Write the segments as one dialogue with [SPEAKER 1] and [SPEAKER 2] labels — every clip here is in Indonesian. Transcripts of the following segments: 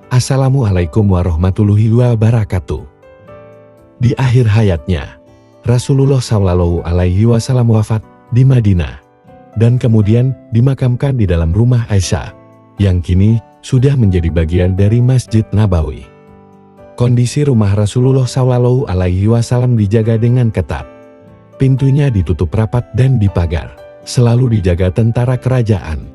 [SPEAKER 1] Assalamualaikum warahmatullahi wabarakatuh. Di akhir hayatnya, Rasulullah Shallallahu Alaihi Wasallam wafat di Madinah dan kemudian dimakamkan di dalam rumah Aisyah, yang kini sudah menjadi bagian dari Masjid Nabawi. Kondisi rumah Rasulullah Shallallahu Alaihi Wasallam dijaga dengan ketat. Pintunya ditutup rapat dan dipagar, selalu dijaga tentara kerajaan.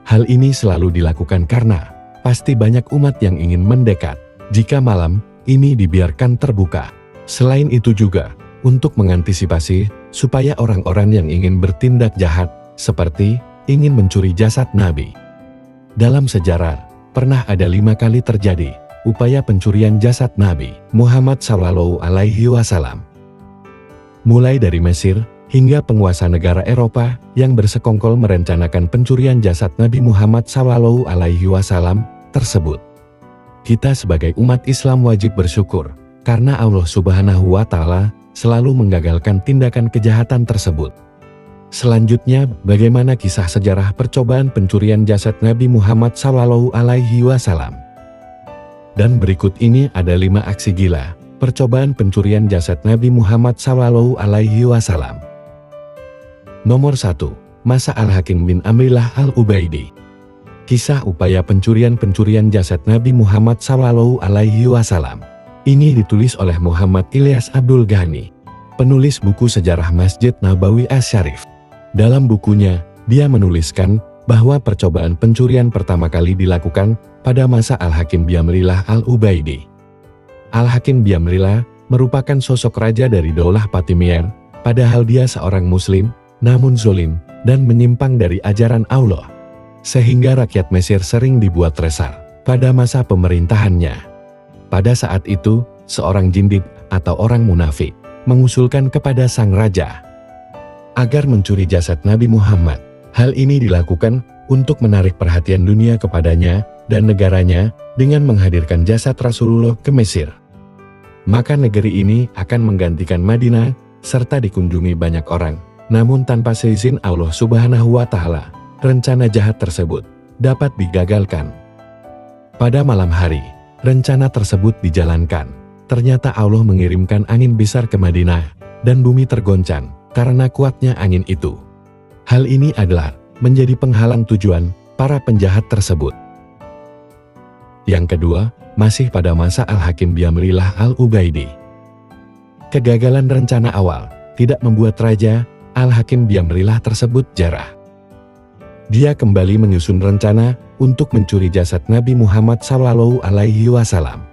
[SPEAKER 1] Hal ini selalu dilakukan karena pasti banyak umat yang ingin mendekat jika malam ini dibiarkan terbuka. Selain itu juga untuk mengantisipasi supaya orang-orang yang ingin bertindak jahat seperti ingin mencuri jasad Nabi. Dalam sejarah, pernah ada 5 kali terjadi upaya pencurian jasad Nabi Muhammad Shallallahu Alaihi Wasallam. Mulai dari Mesir hingga penguasa negara Eropa yang bersekongkol merencanakan pencurian jasad Nabi Muhammad Shallallahu Alaihi Wasallam tersebut. Kita sebagai umat Islam wajib bersyukur karena Allah Subhanahu wa Ta'ala selalu menggagalkan tindakan kejahatan tersebut. Selanjutnya, bagaimana kisah sejarah percobaan pencurian jasad Nabi Muhammad Shallallahu Alaihi Wasallam? Dan berikut ini ada 5 aksi gila percobaan pencurian jasad Nabi Muhammad Shallallahu Alaihi Wasallam. Nomor 1. Masa Al-Hakim bin Amrillah Al-Ubaidi. Kisah upaya pencurian jasad Nabi Muhammad Shallallahu Alaihi Wasallam. Ini ditulis oleh Muhammad Ilyas Abdul Ghani, penulis buku sejarah Masjid Nabawi Asy-Syarif. Dalam bukunya, dia menuliskan bahwa percobaan pencurian pertama kali dilakukan pada masa Al-Hakim Biamrillah Al-Ubaidi. Al-Hakim Biamrillah merupakan sosok raja dari Daulah Fatimiyah, padahal dia seorang muslim, namun zolim dan menyimpang dari ajaran Allah, sehingga rakyat Mesir sering dibuat resah pada masa pemerintahannya. Pada saat itu, seorang jindid atau orang munafik mengusulkan kepada sang raja agar mencuri jasad Nabi Muhammad. Hal ini dilakukan untuk menarik perhatian dunia kepadanya dan negaranya dengan menghadirkan jasad Rasulullah ke Mesir. Maka negeri ini akan menggantikan Madinah serta dikunjungi banyak orang. Namun tanpa seizin Allah Subhanahu wa Ta'ala, rencana jahat tersebut dapat digagalkan. Pada malam hari, rencana tersebut dijalankan. Ternyata Allah mengirimkan angin besar ke Madinah, dan bumi tergoncang karena kuatnya angin itu. Hal ini adalah menjadi penghalang tujuan para penjahat tersebut. Yang kedua, masih pada masa Al-Hakim Biamrillah Al-Ubaidi. Kegagalan rencana awal tidak membuat Raja Al-Hakim Biamrillah tersebut jarah. Dia kembali menyusun rencana untuk mencuri jasad Nabi Muhammad Shallallahu Alaihi Wasallam.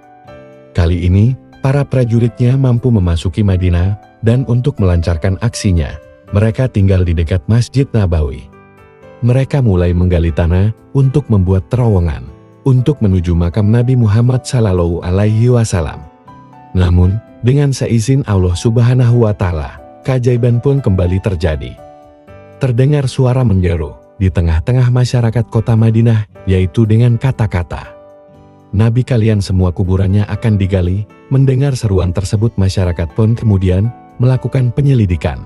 [SPEAKER 1] Kali ini, para prajuritnya mampu memasuki Madinah, dan untuk melancarkan aksinya, mereka tinggal di dekat Masjid Nabawi. Mereka mulai menggali tanah untuk membuat terowongan untuk menuju makam Nabi Muhammad Shallallahu Alaihi Wasallam. Namun, dengan seizin Allah Subhanahu wa Ta'ala, keajaiban pun kembali terjadi. Terdengar suara menyeru di tengah-tengah masyarakat kota Madinah, yaitu dengan kata-kata, "Nabi kalian semua kuburannya akan digali." Mendengar seruan tersebut, masyarakat pun kemudian melakukan penyelidikan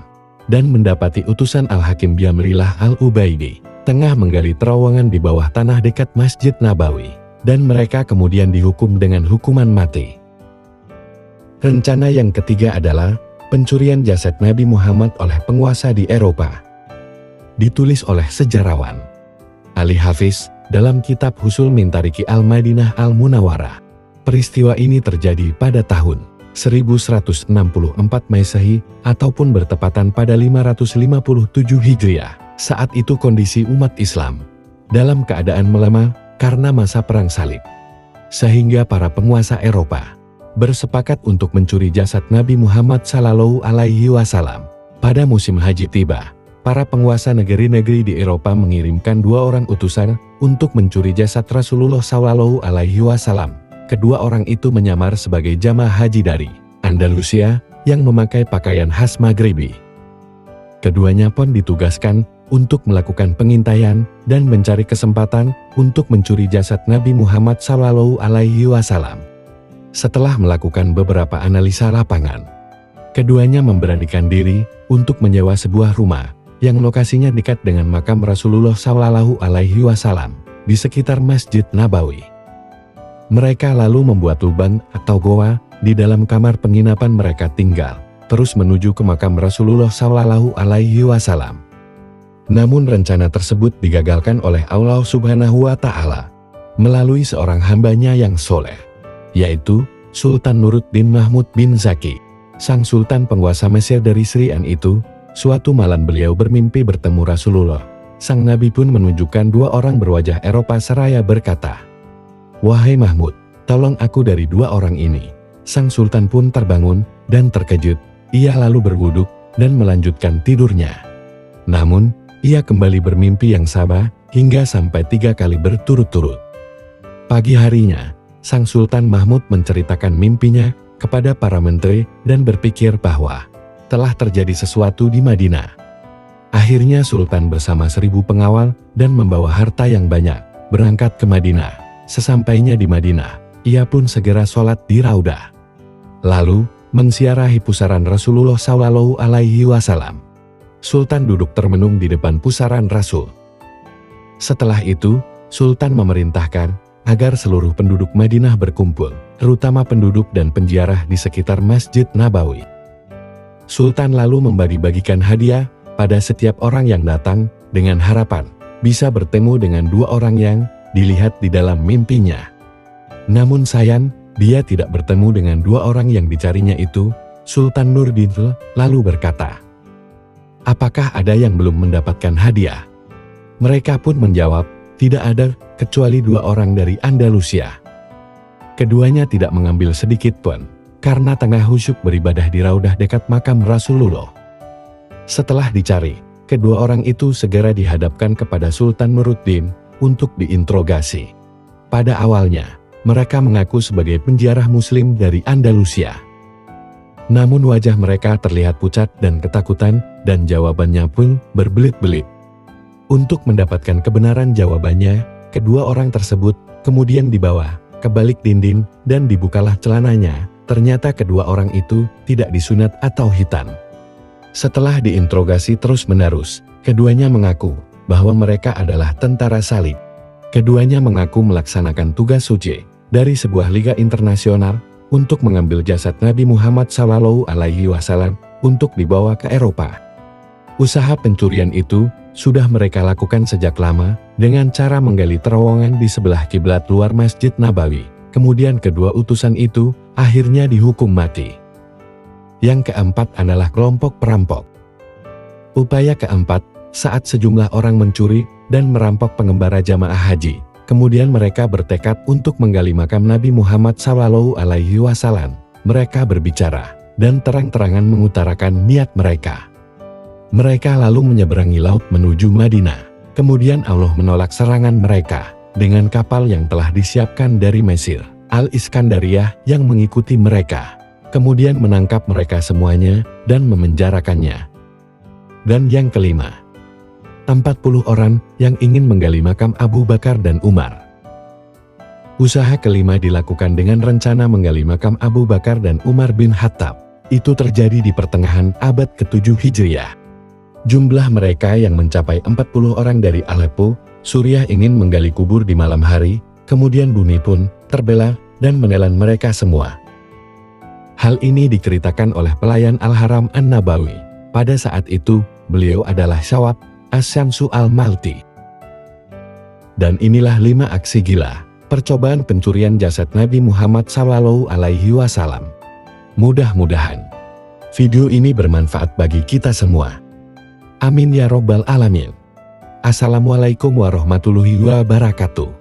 [SPEAKER 1] dan mendapati utusan Al-Hakim Biamrillah Al-Ubaidi tengah menggali terowongan di bawah tanah dekat Masjid Nabawi, dan mereka kemudian dihukum dengan hukuman mati. Rencana yang ketiga adalah pencurian jasad Nabi Muhammad oleh penguasa di Eropa. Ditulis oleh sejarawan Ali Hafiz dalam kitab Husul min Tariki Al-Madinah Al-Munawwarah. Peristiwa ini terjadi pada tahun 1164 Masehi ataupun bertepatan pada 557 Hijriah. Saat itu kondisi umat Islam dalam keadaan melemah karena masa perang salib. Sehingga para penguasa Eropa bersepakat untuk mencuri jasad Nabi Muhammad Shallallahu Alaihi Wasallam. Pada musim haji tiba, para penguasa negeri-negeri di Eropa mengirimkan 2 orang utusan untuk mencuri jasad Rasulullah Shallallahu Alaihi Wasallam. Kedua orang itu menyamar sebagai jamaah haji dari Andalusia yang memakai pakaian khas Maghribi. Keduanya pun ditugaskan untuk melakukan pengintaian dan mencari kesempatan untuk mencuri jasad Nabi Muhammad Shallallahu Alaihi Wasallam. Setelah melakukan beberapa analisa lapangan, keduanya memberanikan diri untuk menyewa sebuah rumah yang lokasinya dekat dengan makam Rasulullah Shallallahu Alaihi Wasallam di sekitar Masjid Nabawi. Mereka lalu membuat lubang atau goa di dalam kamar penginapan mereka tinggal, terus menuju ke makam Rasulullah Shallallahu Alaihi Wasallam. Namun rencana tersebut digagalkan oleh Allah Subhanahu wa Ta'ala melalui seorang hambanya yang soleh, yaitu Sultan Nuruddin Mahmud bin Zaki. Sang sultan penguasa Mesir dari Syrian itu, suatu malam beliau bermimpi bertemu Rasulullah. Sang Nabi pun menunjukkan dua orang berwajah Eropa seraya berkata, "Wahai Mahmud, tolong aku dari dua orang ini." Sang sultan pun terbangun dan terkejut. Ia lalu berwuduk dan melanjutkan tidurnya. Namun, ia kembali bermimpi yang sama hingga sampai 3 kali berturut-turut. Pagi harinya, Sang Sultan Mahmud menceritakan mimpinya kepada para menteri dan berpikir bahwa telah terjadi sesuatu di Madinah. Akhirnya Sultan bersama 1000 pengawal dan membawa harta yang banyak berangkat ke Madinah. Sesampainya di Madinah, ia pun segera sholat di Raudah. Lalu, menziarahi pusaran Rasulullah Shallallahu Alaihi Wasallam. Sultan duduk termenung di depan pusaran Rasul. Setelah itu, Sultan memerintahkan agar seluruh penduduk Madinah berkumpul, terutama penduduk dan penziarah di sekitar Masjid Nabawi. Sultan lalu membagi-bagikan hadiah pada setiap orang yang datang dengan harapan bisa bertemu dengan dua orang yang dilihat di dalam mimpinya. Namun sayang, dia tidak bertemu dengan dua orang yang dicarinya itu. Sultan Nuruddin lalu berkata, "Apakah ada yang belum mendapatkan hadiah?" Mereka pun menjawab, "Tidak ada, kecuali dua orang dari Andalusia." Keduanya tidak mengambil sedikit pun, karena tengah khusyuk beribadah di Raudah dekat makam Rasulullah. Setelah dicari, kedua orang itu segera dihadapkan kepada Sultan Nuruddin untuk diinterogasi. Pada awalnya, mereka mengaku sebagai penziarah Muslim dari Andalusia. Namun wajah mereka terlihat pucat dan ketakutan, dan jawabannya pun berbelit-belit. Untuk mendapatkan kebenaran jawabannya, kedua orang tersebut kemudian dibawa ke balik dinding dan dibukalah celananya. Ternyata kedua orang itu tidak disunat atau hitan. Setelah diinterogasi terus-menerus, keduanya mengaku bahwa mereka adalah tentara salib. Keduanya mengaku melaksanakan tugas suci dari sebuah liga internasional untuk mengambil jasad Nabi Muhammad SAW untuk dibawa ke Eropa. Usaha pencurian itu sudah mereka lakukan sejak lama dengan cara menggali terowongan di sebelah kiblat luar Masjid Nabawi. Kemudian kedua utusan itu akhirnya dihukum mati. Yang keempat adalah kelompok perampok. Upaya keempat, saat sejumlah orang mencuri dan merampok pengembara jamaah haji. Kemudian mereka bertekad untuk menggali makam Nabi Muhammad SAW. Mereka berbicara dan terang-terangan mengutarakan niat mereka. Mereka lalu menyeberangi laut menuju Madinah. Kemudian Allah menolak serangan mereka dengan kapal yang telah disiapkan dari Mesir, Al-Iskandariyah, yang mengikuti mereka. Kemudian menangkap mereka semuanya dan memenjarakannya. Dan yang kelima, 40 orang yang ingin menggali makam Abu Bakar dan Umar. Usaha kelima dilakukan dengan rencana menggali makam Abu Bakar dan Umar bin Khattab. Itu terjadi di pertengahan abad ke-7 Hijriah. Jumlah mereka yang mencapai 40 orang dari Aleppo, Suriah ingin menggali kubur di malam hari, kemudian bumi pun terbelah dan menelan mereka semua. Hal ini diceritakan oleh pelayan Al-Haram An-Nabawi. Pada saat itu, beliau adalah Syawab As-Syamsu Al-Malti. Dan inilah 5 aksi gila, percobaan pencurian jasad Nabi Muhammad SAW. Mudah-mudahan video ini bermanfaat bagi kita semua. Amin ya robbal alamin. Assalamualaikum warahmatullahi wabarakatuh.